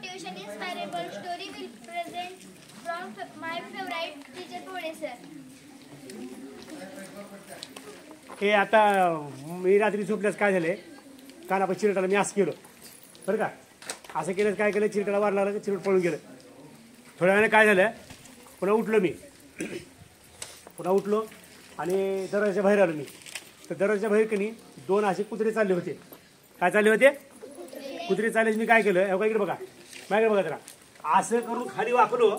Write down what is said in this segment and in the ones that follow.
motivation inspirable story will present from my favorite teacher Pole sir. हे आता मी रात्री झोपल्यास काय झाले कानापाशी चिरटाला मी असं केलं बरं का असं केलं काय केलं चिरटाला वार लागलं चिरट पळून गेलं थोड्या वेळाने काय झालं पुन्हा उठलो मी पुन्हा उठलो आणि दरवाजाच्या बाहेर आलो मी तर दरवाजाच्या बाहेर की नाही दोन असे कुत्रे चालले होते काय चालले होते कुत्रे चालले मी काय केलं हे इकडे बघा माझ्याकडे बघा जरा असं करून खाली वाकलो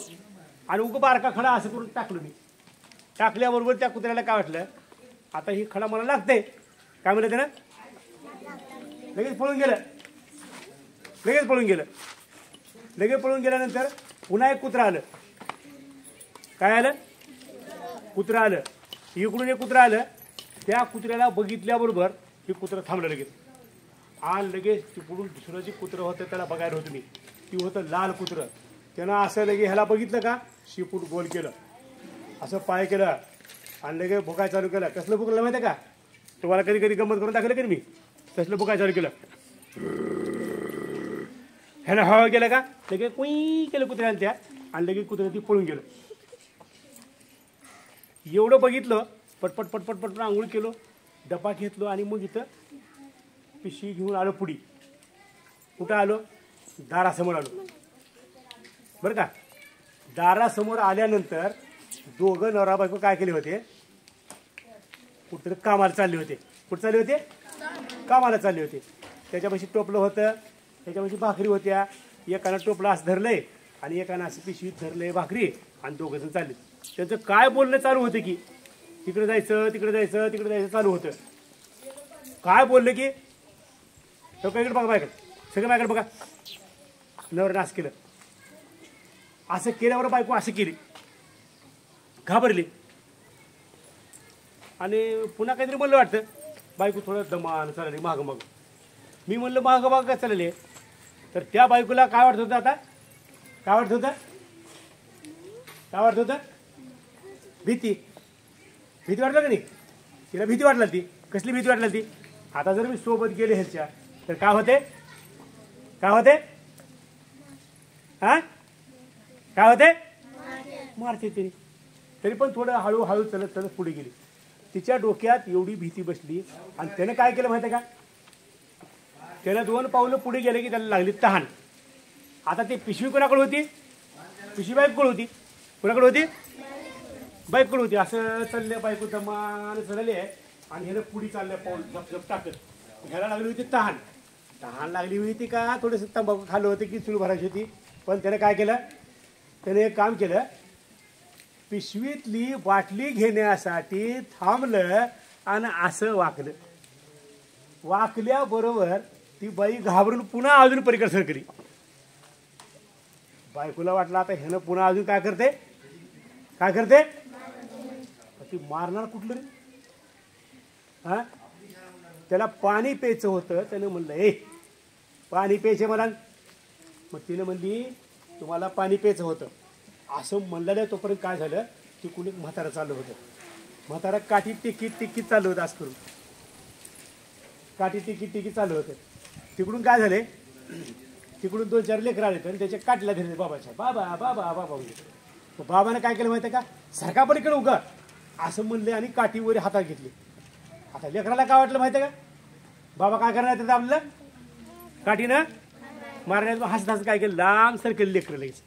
आणि उगं बारका खडा असं करून टाकलो मी टाकल्याबरोबर त्या कुत्र्याला काय वाटलं आता ही खडा मला लागते काय म्हणलं त्यानं लगेच पळून गेलं लगेच पळून गेल्यानंतर पुन्हा एक कुत्रा आलं काय आलं कुत्रा आलं इकडून एक कुत्रा आलं त्या कुत्र्याला बघितल्याबरोबर हे कुत्रं थांबलं लगेच आणि लगेच तिकडून दुसरं जे कुत्रं होतं त्याला बघायला होतं मी ती होतं लाल कुत्रं त्यानं असं लगे ह्याला बघितलं का शिपूट गोल केलं असं पाय केलं आणि लगेच भुकाय चालू केलं कसलं भुकलं माहिती आहे का तुम्हाला कधी कधी गंमत करून दाखवलं की मी तसलं भुकाय चालू केलं ह्यानं हवा केलं का लगेच कुई केलं कुत्र्याला त्या आणि लगेच कुत्र्या ती पळून गेलं एवढं बघितलं पटपट पटपट पटपट आंघोळ केलो डबा घेतलो आणि मग इथं पिशवी घेऊन आलो पुढी कुठं आलो दारासमोर आलो बरं का दारासमोर आल्यानंतर दोघं नवरा बायको काय केले होते कुठं कामाला चालले होते कुठं चालले होते कामाला चालले होते त्याच्यापाशी टोपलं होतं त्याच्यापाशी भाकरी होत्या एकानं टोपलं असं धरलंय आणि एकानं असं पिशवीत धरलंय भाकरी आणि दोघं जण चालले त्यांचं काय बोलणं चालू होतं की तिकडे जायचं तिकडे जायचं तिकडे जायचं चालू होतं काय बोललं की तो काय इकडे बघा बायकडे सगळं बायकडे बघा नवऱ्यानं असं केलं असं केल्यावर बायको असं केली घाबरली आणि पुन्हा काहीतरी म्हणलं वाटतं बायको थोडं दमान चालली मागं मग मी म्हणलं मागं मागं काय चालले तर त्या बायकोला काय वाटत होतं आता काय वाटत होतं काय वाटत होतं भीती वाटलं का नाही तिला भीती वाटली ती कसली भीती वाटली ती आता जर मी सोबत गेले ह्याच्या तर काय होते हा काय होते मारते तिने तरी पण थोडं हळूहळू चलत चलत पुढे गेली तिच्या डोक्यात एवढी भीती बसली आणि त्यानं काय केलं माहिती आहे का त्यानं 2 पावलं पुढे गेले की त्याला लागली तहान आता ती पिशवी कोणाकडे होती पिशवी बाईककडे होती कोणाकडे होती बाईककडे होती असं चालले बायको दमान चढले आणि ह्यानं पुढे चालल्या पाऊल झपझप टाकत ह्याला लागली होती तहान लागली होती का थोडंसं तंबाखू खाल्लं होतं की चूल भरायची होती पण त्यानं काय केलं त्याने एक काम केलं पिशवीतली बाटली घेण्यासाठी थांबलं आणि असं वाकल्याबरोबर ती बाई घाबरून पुन्हा अजून पलीकडे सरकली बायकोला वाटलं आता ह्यानं पुन्हा अजून काय करते ती मारणार कुठलं रे हा त्याला पाणी प्यायचं होतं त्यानं म्हणलं पाणी प्यायचे मला मग तिनं म्हणली तुम्हाला पाणी प्यायचं होतं असं म्हणलेलं तोपर्यंत काय झालं की कुणी म्हातारा चाललं होतं म्हातारा काठी टिकीत चाललं होतं असं करून काठी टिकीत चाललं होतं तिकडून काय झाले तिकडून 2-4 लेकरं आले आणि त्याच्या काठीला धरले बाबाच्या बाबा बाबा बाबा म्हणजे बाबानं काय केलं माहिती आहे का सारखा पलीकडे उगा असं म्हणले आणि काठी वगैरे हातात घेतली आता लेकराला काय वाटलं माहिती आहे का बाबा काय करणार त्याचं आपलं काठीनं मारण्यात हसत काय केलं लांब सरकेल लेकरं लगेच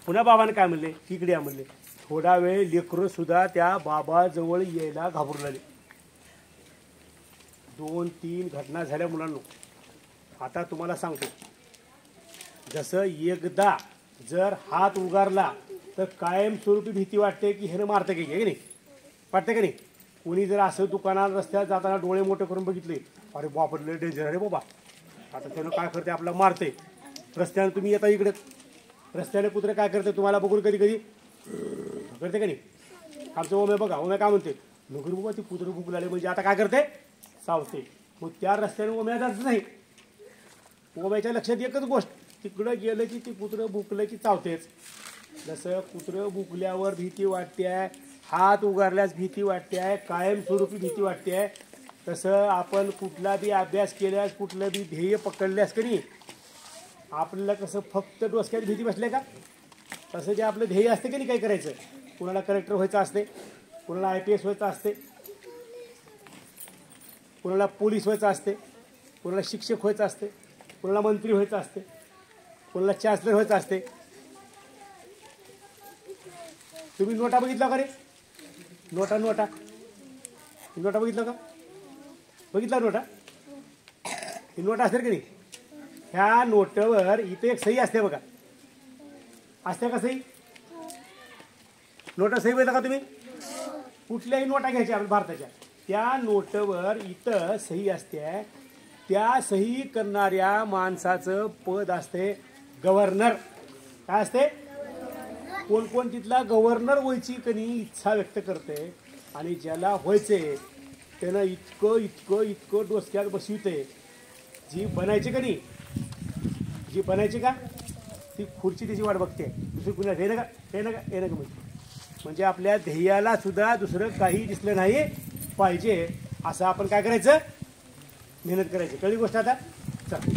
पुन्हा बाबाने काय म्हणले तिकडे या म्हणले थोडा वेळ लेकरं सुद्धा त्या बाबाजवळ यायला घाबरून लागले 2-3 घटना झाल्या मुलांनो आता तुम्हाला सांगतो जसं एकदा जर हात उगारला तर कायमस्वरूपी भीती वाटते की ह्यानं मारतं की नाही वाटतं की नाही कोणी जर असं दुकानात रस्त्यात जाताना डोळे मोठे करून बघितले अरे बापरे डेंजर अरे बाबा आता त्यानं काय करते आपला मारते रस्त्यानं तुम्ही येता इकडे रस्त्याने कुत्रे काय करते तुम्हाला बघून कधी कधी करते का नाही आमचं ओम्या बघा ओम्या काय म्हणते नगर बाबा ती कुत्रं भूक लागले म्हणजे आता काय करते चावते मग त्या रस्त्याने ओम्या जातच नाही ओम्याच्या लक्षात एकच गोष्ट तिकडं गेलं की ती कुत्रं भुकलं की चावतेच जसं कुत्रं भुकल्यावर भीती वाटते आहे हात उगारल्यास भीती वाटते आहे कायमस्वरूपी भीती वाटते आहे तसं आपण कुठला बी अभ्यास केल्यास कुठलं बी ध्येय पकडल्यास की नाही आपल्याला कसं फक्त डोसक्यात भीती बसल्या का, तसं जे आपलं ध्येय असते की नाही काय करायचं, कुणाला कलेक्टर व्हायचं असते, कुणाला IPS व्हायचं असते, कुणाला पोलीस व्हायचं असते, कुणाला शिक्षक व्हायचं असते, कुणाला मंत्री व्हायचं असते, कुणाला चान्सलर व्हायचं असते. तुम्ही नोटा बघितला का रे, नोटा नोटा नोटा बघितलं का, बघितला नोटा, ही नोटा असते की नाही, ह्या नोटवर इथे एक सही असते बघा, असते का सही, नोटा सही बघितला का तुम्ही, कुठल्याही नोटा घ्यायच्या आपल्या भारताच्या, त्या नोटवर इथं सही असते, त्या सही करणाऱ्या माणसाचं पद असते गव्हर्नर. काय असते, कोण कोण तिथला गव्हर्नर व्हायची कनी इच्छा व्यक्त करते, आणि ज्याला व्हायचे त्यानं इतकं इतकं इतकं डोसक्यात बसविते, जी बनायची का नाही, जी बनायची का ती खुर्ची त्याची वाट बघते, दुसरी कुणा हे नका हे नका हे नका म्हणजे आपल्या ध्येयाला सुद्धा दुसरं काही दिसलं नाही पाहिजे, असं आपण काय करायचं, मेहनत करायची. कळली गोष्ट आता. चल.